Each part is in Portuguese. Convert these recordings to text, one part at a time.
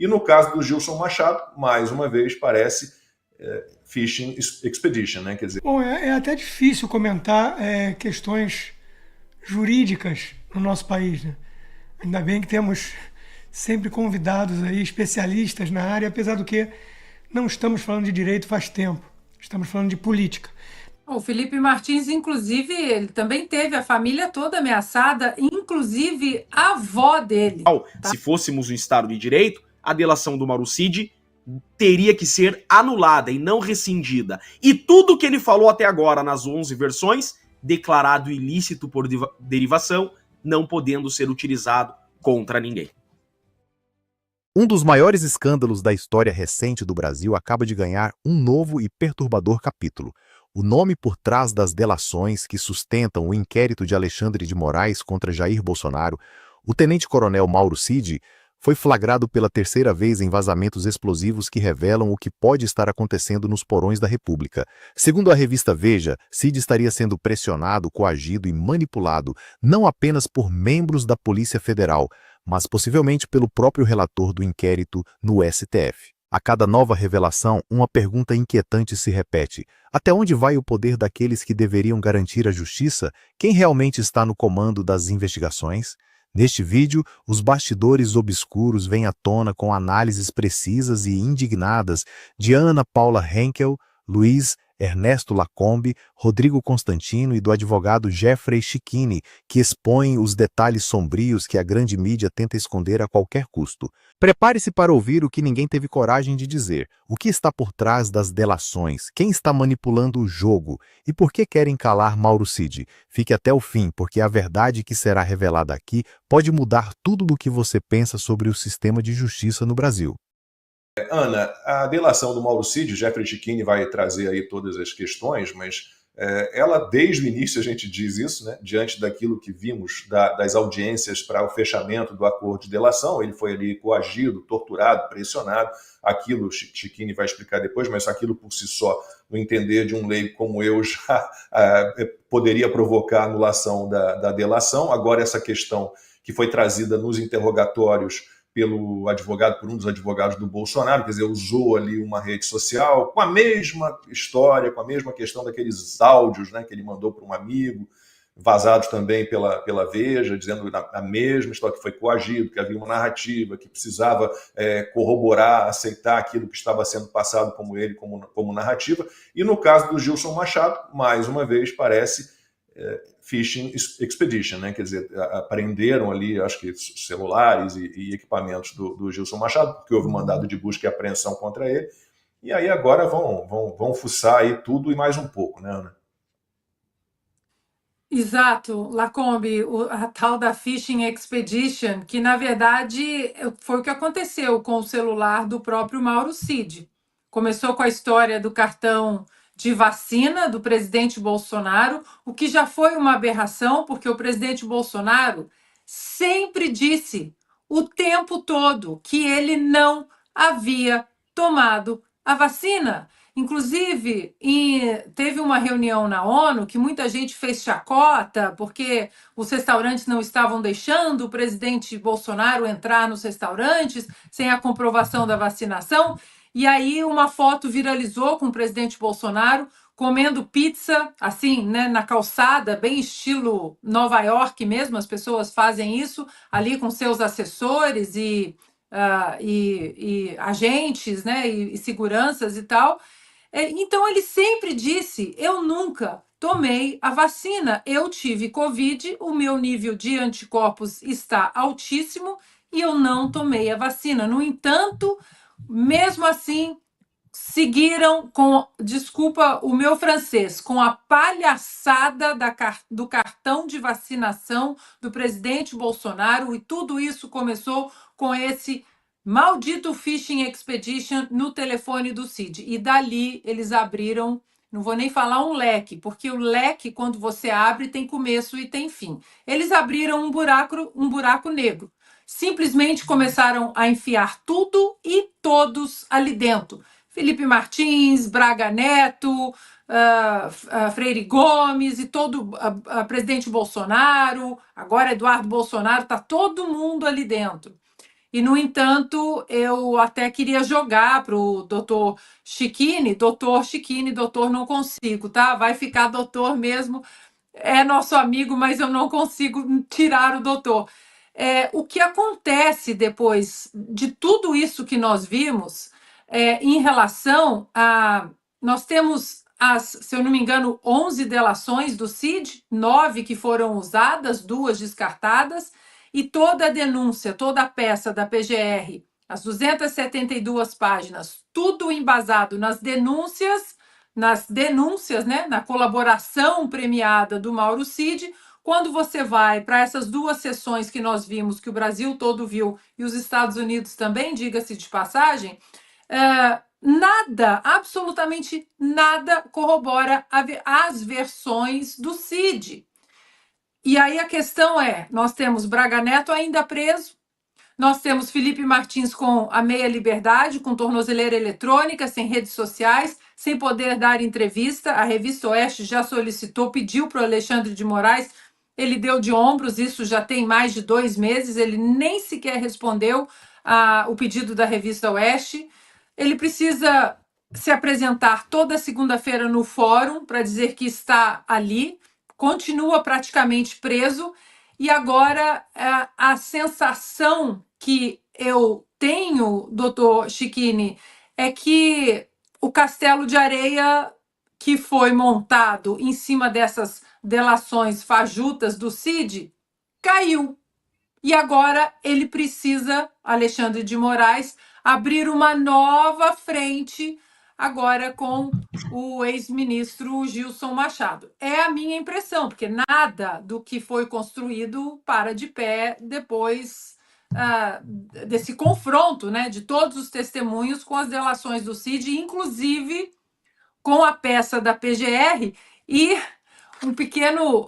E no caso do Gilson Machado, mais uma vez, parece Fishing Expedition, né? Quer dizer... Bom, é até difícil comentar questões jurídicas no nosso país, né? Ainda bem que temos sempre convidados aí, especialistas na área, apesar do que não estamos falando de direito faz tempo, estamos falando de política. O Felipe Martins, inclusive, ele também teve a família toda ameaçada, inclusive a avó dele. Se fôssemos um Estado de Direito, a delação do Mauro Cid teria que ser anulada e não rescindida. E tudo que ele falou até agora nas 11 versões, declarado ilícito por derivação, não podendo ser utilizado contra ninguém. Um dos maiores escândalos da história recente do Brasil acaba de ganhar um novo e perturbador capítulo. O nome por trás das delações que sustentam o inquérito de Alexandre de Moraes contra Jair Bolsonaro, o tenente-coronel Mauro Cid, foi flagrado pela terceira vez em vazamentos explosivos que revelam o que pode estar acontecendo nos porões da República. Segundo a revista Veja, Cid estaria sendo pressionado, coagido e manipulado não apenas por membros da Polícia Federal, mas possivelmente pelo próprio relator do inquérito no STF. A cada nova revelação, uma pergunta inquietante se repete. Até onde vai o poder daqueles que deveriam garantir a justiça? Quem realmente está no comando das investigações? Neste vídeo, os bastidores obscuros vêm à tona com análises precisas e indignadas de Ana Paula Henkel, Luiz Ernesto Lacombe, Rodrigo Constantino e do advogado Jeffrey Schickini, que expõem os detalhes sombrios que a grande mídia tenta esconder a qualquer custo. Prepare-se para ouvir o que ninguém teve coragem de dizer, o que está por trás das delações, quem está manipulando o jogo e por que querem calar Mauro Cid. Fique até o fim, porque a verdade que será revelada aqui pode mudar tudo do que você pensa sobre o sistema de justiça no Brasil. Ana, a delação do Mauro Cid, Jeffrey Schickini vai trazer aí todas as questões, mas ela, desde o início, a gente diz isso, né? Diante daquilo que vimos das audiências para o fechamento do acordo de delação, ele foi ali coagido, torturado, pressionado, aquilo Schickini vai explicar depois, mas aquilo por si só, no entender de um leigo como eu, já poderia provocar a anulação da delação. Agora, essa questão que foi trazida nos interrogatórios pelo advogado, por um dos advogados do Bolsonaro, quer dizer, usou ali uma rede social com a mesma história, com a mesma questão daqueles áudios, né, que ele mandou para um amigo, vazados também pela Veja, dizendo a mesma história, que foi coagido, que havia uma narrativa, que precisava corroborar, aceitar aquilo que estava sendo passado como narrativa. E no caso do Gilson Machado, mais uma vez, parece Fishing Expedition, né? Quer dizer, apreenderam ali, acho que celulares e equipamentos do Gilson Machado, porque houve mandado de busca e apreensão contra ele, e aí agora vão fuçar aí tudo e mais um pouco, né, Ana? Exato, Lacombe, a tal da Fishing Expedition, que na verdade foi o que aconteceu com o celular do próprio Mauro Cid. Começou com a história do cartão de vacina do presidente Bolsonaro, o que já foi uma aberração, porque o presidente Bolsonaro sempre disse o tempo todo que ele não havia tomado a vacina. Inclusive, teve uma reunião na ONU que muita gente fez chacota, porque os restaurantes não estavam deixando o presidente Bolsonaro entrar nos restaurantes sem a comprovação da vacinação. E aí uma foto viralizou com o presidente Bolsonaro comendo pizza, assim, né, na calçada, bem estilo Nova York mesmo, as pessoas fazem isso, ali com seus assessores e agentes, né, e seguranças e tal. Então, ele sempre disse, eu nunca tomei a vacina, eu tive Covid, o meu nível de anticorpos está altíssimo e eu não tomei a vacina. No entanto, mesmo assim, seguiram com, desculpa o meu francês, com a palhaçada do cartão de vacinação do presidente Bolsonaro, e tudo isso começou com esse maldito Fishing Expedition no telefone do Cid. E dali eles abriram, não vou nem falar um leque, porque o leque, quando você abre, tem começo e tem fim. Eles abriram um buraco negro. Simplesmente começaram a enfiar tudo e todos ali dentro. Felipe Martins, Braga Neto, Freire Gomes e todo presidente Bolsonaro, agora Eduardo Bolsonaro, está todo mundo ali dentro. E, no entanto, eu até queria jogar para o doutor Chiquini, doutor não consigo, tá? Vai ficar doutor mesmo, é nosso amigo, mas eu não consigo tirar o doutor. O que acontece depois de tudo isso que nós vimos, em relação a... Nós temos, se eu não me engano, 11 delações do CID, 9 que foram usadas, 2 descartadas, e toda a denúncia, toda a peça da PGR, as 272 páginas, tudo embasado nas denúncias, né, na colaboração premiada do Mauro Cid. Quando você vai para essas 2 sessões que nós vimos, que o Brasil todo viu, e os Estados Unidos também, diga-se de passagem, nada, absolutamente nada corrobora as versões do Cid. E aí a questão é, nós temos Braga Neto ainda preso, nós temos Felipe Martins com a meia liberdade, com tornozeleira eletrônica, sem redes sociais, sem poder dar entrevista. A revista Oeste já solicitou, pediu para o Alexandre de Moraes, ele deu de ombros, isso já tem mais de 2 meses, ele nem sequer respondeu o pedido da revista Oeste. Ele precisa se apresentar toda segunda-feira no fórum para dizer que está ali, continua praticamente preso, e agora a sensação que eu tenho, doutor Chiquini, é que o castelo de areia que foi montado em cima dessas delações fajutas do Cid caiu. E agora ele precisa, Alexandre de Moraes, abrir uma nova frente agora com o ex-ministro Gilson Machado. É a minha impressão, porque nada do que foi construído para de pé depois desse confronto, né, de todos os testemunhos com as delações do Cid, inclusive com a peça da PGR. E um pequeno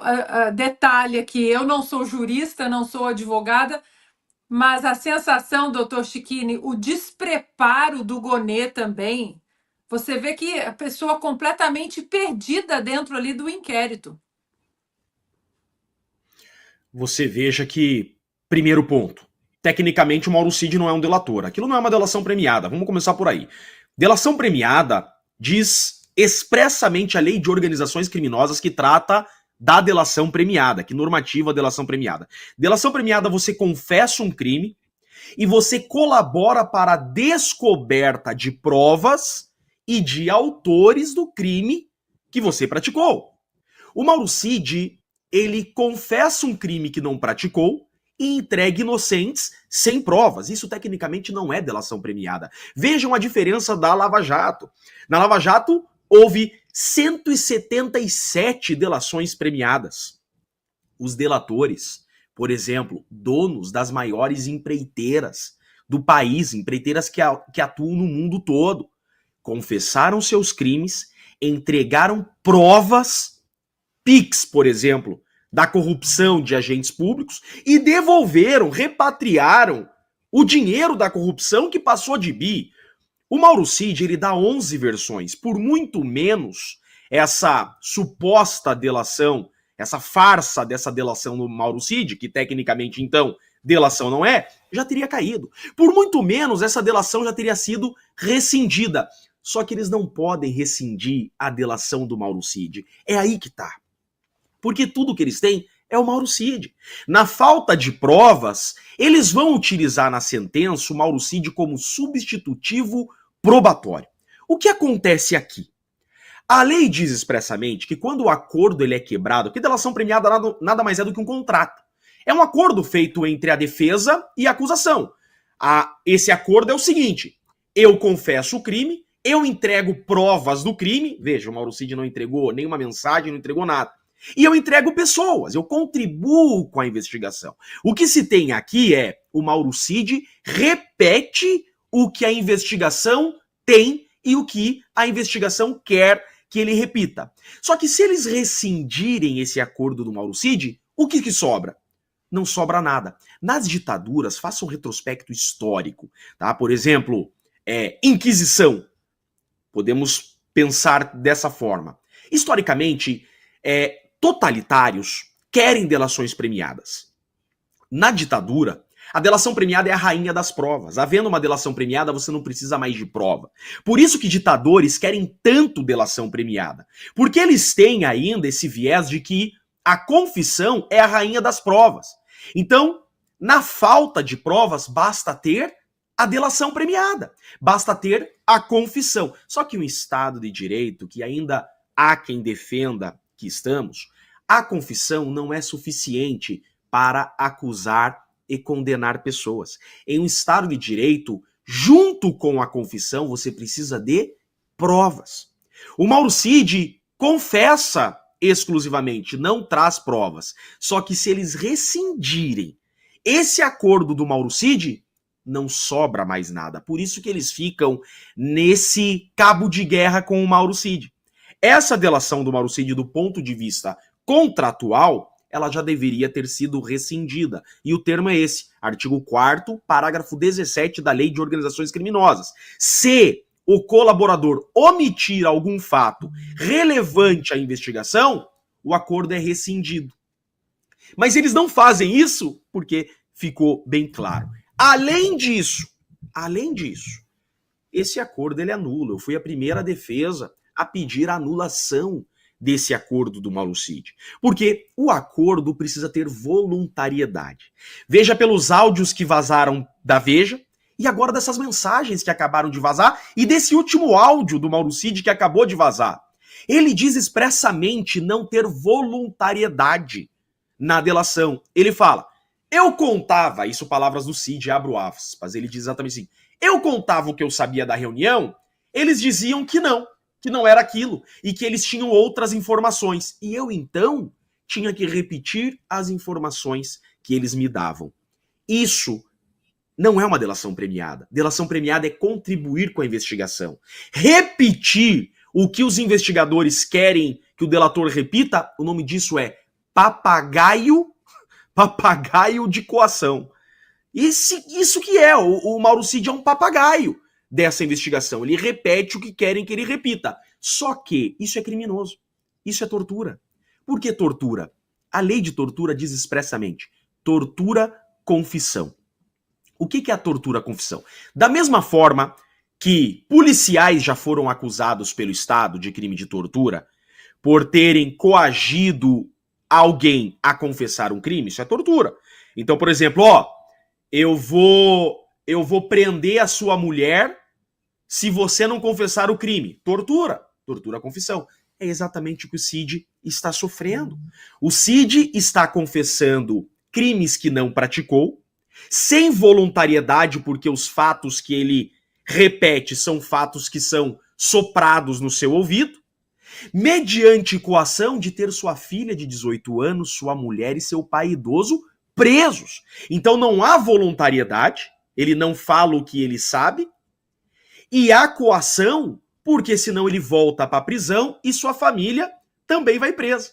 detalhe aqui, eu não sou jurista, não sou advogada, mas a sensação, doutor Chiquini, o despreparo do Gonê também, você vê que a pessoa completamente perdida dentro ali do inquérito. Você veja que, primeiro ponto, tecnicamente o Mauro Cid não é um delator. Aquilo não é uma delação premiada, vamos começar por aí. Delação premiada diz expressamente a lei de organizações criminosas que trata da delação premiada, que normativa a delação premiada. Delação premiada, você confessa um crime e você colabora para a descoberta de provas e de autores do crime que você praticou. O Mauro Cid, ele confessa um crime que não praticou e entrega inocentes sem provas. Isso tecnicamente não é delação premiada. Vejam a diferença da Lava Jato. Na Lava Jato, houve 177 delações premiadas. Os delatores, por exemplo, donos das maiores empreiteiras do país, empreiteiras que atuam no mundo todo, confessaram seus crimes, entregaram provas, PIX, por exemplo, da corrupção de agentes públicos e devolveram, repatriaram o dinheiro da corrupção que passou de bi. O Mauro Cid, ele dá 11 versões, por muito menos essa suposta delação, essa farsa dessa delação no Mauro Cid, que tecnicamente, então, delação não é, já teria caído. Por muito menos essa delação já teria sido rescindida. Só que eles não podem rescindir a delação do Mauro Cid. É aí que tá. Porque tudo que eles têm é o Mauro Cid. Na falta de provas, eles vão utilizar na sentença o Mauro Cid como substitutivo probatório. O que acontece aqui? A lei diz expressamente que quando o acordo ele é quebrado, que delação premiada nada mais é do que um contrato. É um acordo feito entre a defesa e a acusação. Esse acordo é o seguinte: eu confesso o crime, eu entrego provas do crime. Veja, o Mauro Cid não entregou nenhuma mensagem, não entregou nada. E eu entrego pessoas, eu contribuo com a investigação. O que se tem aqui é o Mauro Cid repete o que a investigação tem e o que a investigação quer que ele repita. Só que se eles rescindirem esse acordo do Mauro Cid, o que sobra? Não sobra nada. Nas ditaduras, faça um retrospecto histórico, tá? Por exemplo, Inquisição. Podemos pensar dessa forma. Historicamente, totalitários querem delações premiadas. Na ditadura, A delação premiada é a rainha das provas. Havendo uma delação premiada, você não precisa mais de prova. Por isso que ditadores querem tanto delação premiada. Porque eles têm ainda esse viés de que a confissão é a rainha das provas. Então, na falta de provas, basta ter a delação premiada. Basta ter a confissão. Só que um Estado de Direito, que ainda há quem defenda que estamos, a confissão não é suficiente para acusar e condenar pessoas. Em um Estado de Direito, junto com a confissão, você precisa de provas. O Mauro Cid confessa exclusivamente, não traz provas. Só que se eles rescindirem esse acordo do Mauro Cid, não sobra mais nada. Por isso que eles ficam nesse cabo de guerra com o Mauro Cid. Essa delação do Mauro Cid, do ponto de vista contratual, ela já deveria ter sido rescindida. E o termo é esse, artigo 4º, parágrafo 17 da Lei de Organizações Criminosas. Se o colaborador omitir algum fato relevante à investigação, o acordo é rescindido. Mas eles não fazem isso porque ficou bem claro. Além disso, esse acordo ele é nulo. Eu fui a primeira defesa a pedir a anulação desse acordo do Mauro Cid. Porque o acordo precisa ter voluntariedade. Veja pelos áudios que vazaram da Veja, e agora dessas mensagens que acabaram de vazar, e desse último áudio do Mauro Cid que acabou de vazar. Ele diz expressamente não ter voluntariedade na delação. Ele fala, eu contava, isso palavras do Cid, abro aspas, ele diz exatamente assim, eu contava o que eu sabia da reunião, eles diziam que não era aquilo, e que eles tinham outras informações. E eu, então, tinha que repetir as informações que eles me davam. Isso não é uma delação premiada. Delação premiada é contribuir com a investigação. Repetir o que os investigadores querem que o delator repita, o nome disso é papagaio de coação. Isso que é, o Mauro Cid é um papagaio dessa investigação. Ele repete o que querem que ele repita. Só que isso é criminoso. Isso é tortura. Por que tortura? A lei de tortura diz expressamente tortura-confissão. O que é a tortura-confissão? Da mesma forma que policiais já foram acusados pelo Estado de crime de tortura por terem coagido alguém a confessar um crime, isso é tortura. Então, por exemplo, eu vou prender a sua mulher se você não confessar o crime. Tortura. Tortura-confissão. É exatamente o que o Cid está sofrendo. O Cid está confessando crimes que não praticou, sem voluntariedade, porque os fatos que ele repete são fatos que são soprados no seu ouvido, mediante coação de ter sua filha de 18 anos, sua mulher e seu pai idoso presos. Então não há voluntariedade, ele não fala o que ele sabe, e há coação, porque senão ele volta para a prisão e sua família também vai presa.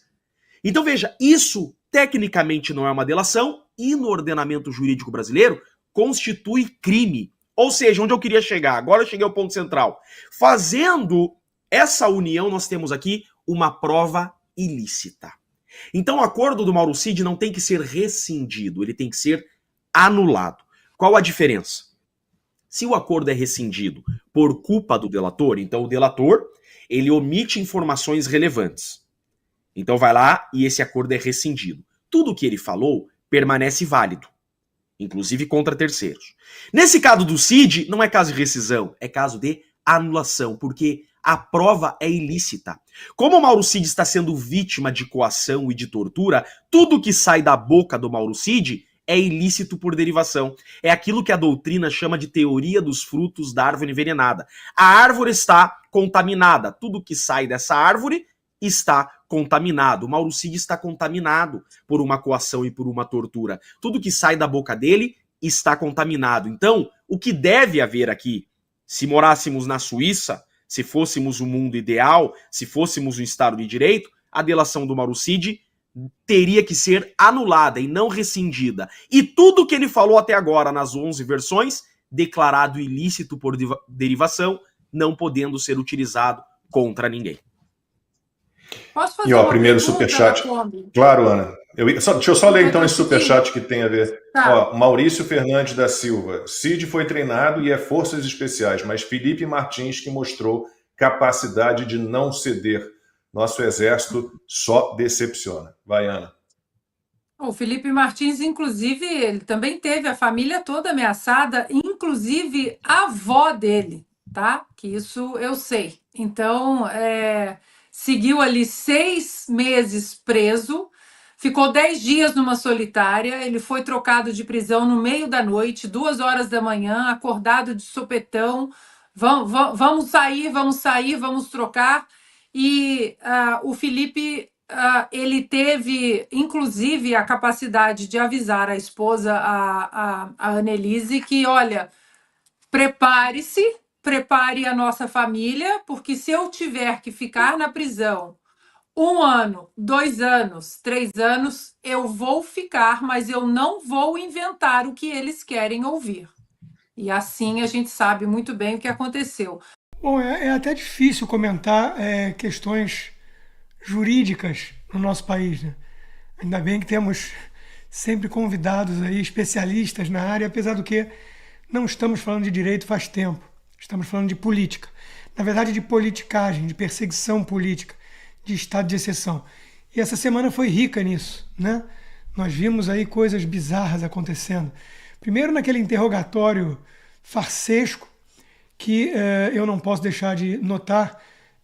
Então veja, isso tecnicamente não é uma delação e no ordenamento jurídico brasileiro constitui crime. Ou seja, onde eu queria chegar, agora eu cheguei ao ponto central. Fazendo essa união, nós temos aqui uma prova ilícita. Então o acordo do Mauro Cid não tem que ser rescindido, ele tem que ser anulado. Qual a diferença? Se o acordo é rescindido por culpa do delator, então o delator, ele omite informações relevantes. Então vai lá e esse acordo é rescindido. Tudo o que ele falou permanece válido, inclusive contra terceiros. Nesse caso do Cid, não é caso de rescisão, é caso de anulação, porque a prova é ilícita. Como o Mauro Cid está sendo vítima de coação e de tortura, tudo que sai da boca do Mauro Cid é ilícito por derivação. É aquilo que a doutrina chama de teoria dos frutos da árvore envenenada. A árvore está contaminada. Tudo que sai dessa árvore está contaminado. O Mauro Cid está contaminado por uma coação e por uma tortura. Tudo que sai da boca dele está contaminado. Então, o que deve haver aqui, se morássemos na Suíça, se fôssemos o mundo ideal, se fôssemos um Estado de Direito, a delação do Mauro Cid teria que ser anulada e não rescindida. E tudo que ele falou até agora nas 11 versões, declarado ilícito por derivação, não podendo ser utilizado contra ninguém. Posso fazer E uma primeiro pergunta, superchat. Kombi? Claro, Ana. Deixa eu só ler então esse superchat que tem a ver. Tá. Ó, Maurício Fernandes da Silva. Cid foi treinado e é forças especiais, mas Felipe Martins que mostrou capacidade de não ceder. Nosso exército só decepciona. Vai, Ana. O Felipe Martins, inclusive, ele também teve a família toda ameaçada, inclusive a avó dele, tá? Que isso eu sei. Então, seguiu ali 6 meses preso, ficou 10 dias numa solitária, ele foi trocado de prisão no meio da noite, 2 horas da manhã, acordado de sopetão, vamos sair, vamos trocar. E o Felipe ele teve, inclusive, a capacidade de avisar a esposa, a Annelise, que, olha, prepare-se, prepare a nossa família, porque se eu tiver que ficar na prisão 1 ano, 2 anos, 3 anos, eu vou ficar, mas eu não vou inventar o que eles querem ouvir. E assim a gente sabe muito bem o que aconteceu. Bom, é até difícil comentar questões jurídicas no nosso país, né? Ainda bem que temos sempre convidados aí, especialistas na área, apesar do que não estamos falando de direito faz tempo. Estamos falando de política. Na verdade, de politicagem, de perseguição política, de estado de exceção. E essa semana foi rica nisso, né? Nós vimos aí coisas bizarras acontecendo. Primeiro naquele interrogatório farsesco, que eu não posso deixar de notar.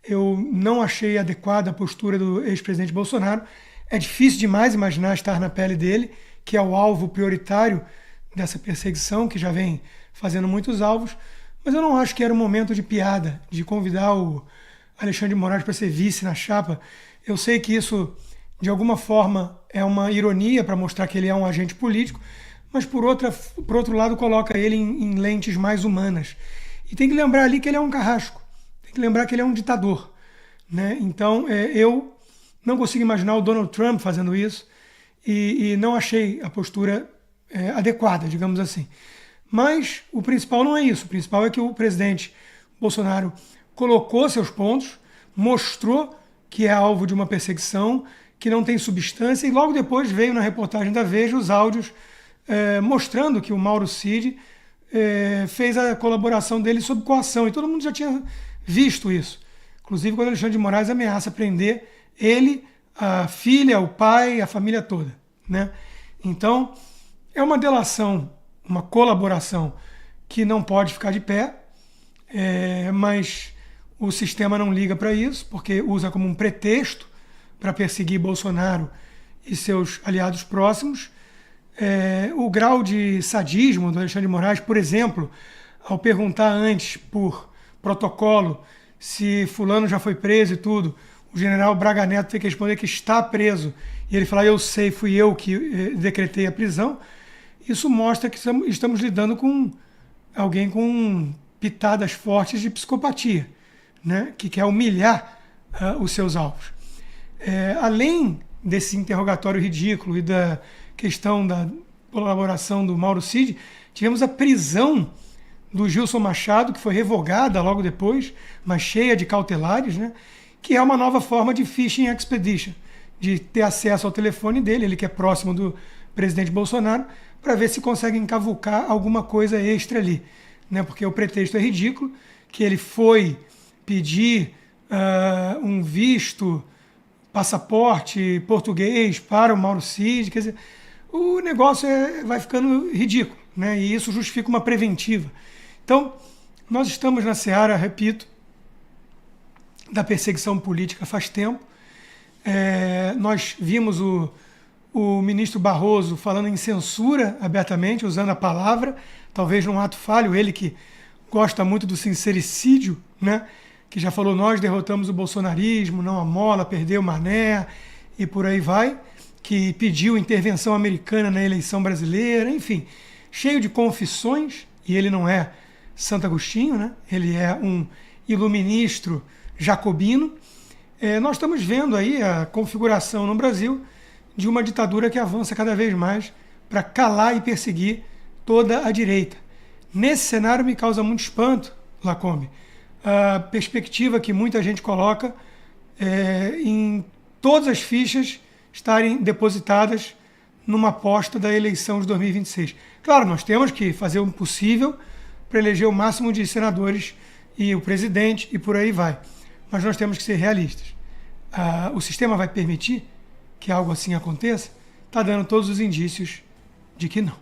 Eu não achei adequada a postura do ex-presidente Bolsonaro. É difícil demais imaginar estar na pele dele, que é o alvo prioritário dessa perseguição, que já vem fazendo muitos alvos. Mas eu não acho que era um momento de piada, de convidar o Alexandre de Moraes para ser vice na chapa. Eu sei que isso, de alguma forma, é uma ironia para mostrar que ele é um agente político, mas, por outro lado, coloca ele em lentes mais humanas. E tem que lembrar ali que ele é um carrasco. Tem que lembrar que ele é um ditador, né? Então, eu não consigo imaginar o Donald Trump fazendo isso e não achei a postura adequada, digamos assim. Mas o principal não é isso. O principal é que o presidente Bolsonaro colocou seus pontos, mostrou que é alvo de uma perseguição, que não tem substância, e logo depois veio na reportagem da Veja os áudios mostrando que o Mauro Cid fez a colaboração dele sob coação, e todo mundo já tinha visto isso. Inclusive quando Alexandre de Moraes ameaça prender ele, a filha, o pai, a família toda, né? Então, é uma delação, uma colaboração que não pode ficar de pé, mas o sistema não liga para isso, porque usa como um pretexto para perseguir Bolsonaro e seus aliados próximos. O grau de sadismo do Alexandre de Moraes, por exemplo, ao perguntar antes, por protocolo, se fulano já foi preso e tudo, o general Braga Neto tem que responder que está preso, e ele fala, eu sei, fui eu que decretei a prisão. Isso mostra que estamos lidando com alguém com pitadas fortes de psicopatia, né? Que quer humilhar os seus alvos. Além desse interrogatório ridículo e da questão da colaboração do Mauro Cid, tivemos a prisão do Gilson Machado, que foi revogada logo depois, mas cheia de cautelares, né? Que é uma nova forma de phishing expedition, de ter acesso ao telefone dele, ele que é próximo do presidente Bolsonaro, para ver se consegue encavucar alguma coisa extra ali, né? Porque o pretexto é ridículo, que ele foi pedir um visto, passaporte português para o Mauro Cid, quer dizer, o negócio vai ficando ridículo, né? E isso justifica uma preventiva. Então, nós estamos na seara, repito, da perseguição política faz tempo. Nós vimos o ministro Barroso falando em censura abertamente, usando a palavra, talvez num ato falho, ele que gosta muito do sincericídio, né? Que já falou, nós derrotamos o bolsonarismo, não a mola, perdeu o Mané, e por aí vai, que pediu intervenção americana na eleição brasileira, enfim, cheio de confissões, e ele não é Santo Agostinho, né? Ele é um iluministro jacobino. Nós estamos vendo aí a configuração no Brasil de uma ditadura que avança cada vez mais para calar e perseguir toda a direita. Nesse cenário me causa muito espanto, Lacombe, a perspectiva que muita gente coloca em todas as fichas estarem depositadas numa aposta da eleição de 2026. Claro, nós temos que fazer o possível para eleger o máximo de senadores e o presidente e por aí vai. Mas nós temos que ser realistas. O sistema vai permitir que algo assim aconteça? Está dando todos os indícios de que não.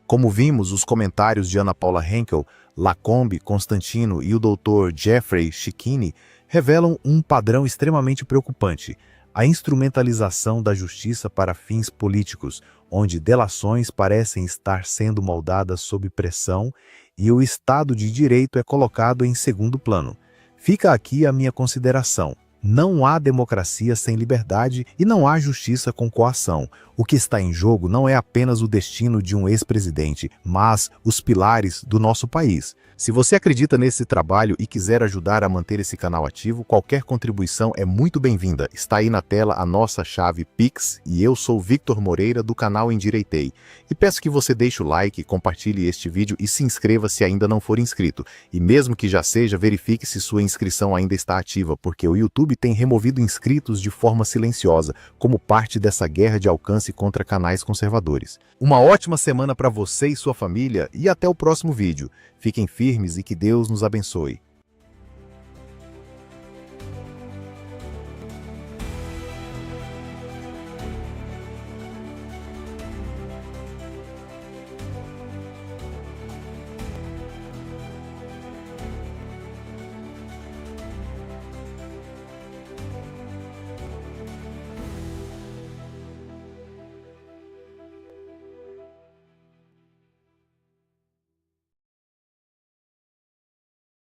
Como vimos, os comentários de Ana Paula Henkel, Lacombe, Constantino e o Dr. Jeffrey Cicchini revelam um padrão extremamente preocupante: a instrumentalização da justiça para fins políticos, onde delações parecem estar sendo moldadas sob pressão e o Estado de Direito é colocado em segundo plano. Fica aqui a minha consideração. Não há democracia sem liberdade e não há justiça com coação. O que está em jogo não é apenas o destino de um ex-presidente, mas os pilares do nosso país. Se você acredita nesse trabalho e quiser ajudar a manter esse canal ativo, qualquer contribuição é muito bem-vinda. Está aí na tela a nossa chave Pix e eu sou Victor Moreira do canal Endireitei. E peço que você deixe o like, compartilhe este vídeo e se inscreva se ainda não for inscrito. E mesmo que já seja, verifique se sua inscrição ainda está ativa, porque o YouTube tem removido inscritos de forma silenciosa, como parte dessa guerra de alcance contra canais conservadores. Uma ótima semana para você e sua família e até o próximo vídeo. Fiquem firmes e que Deus nos abençoe.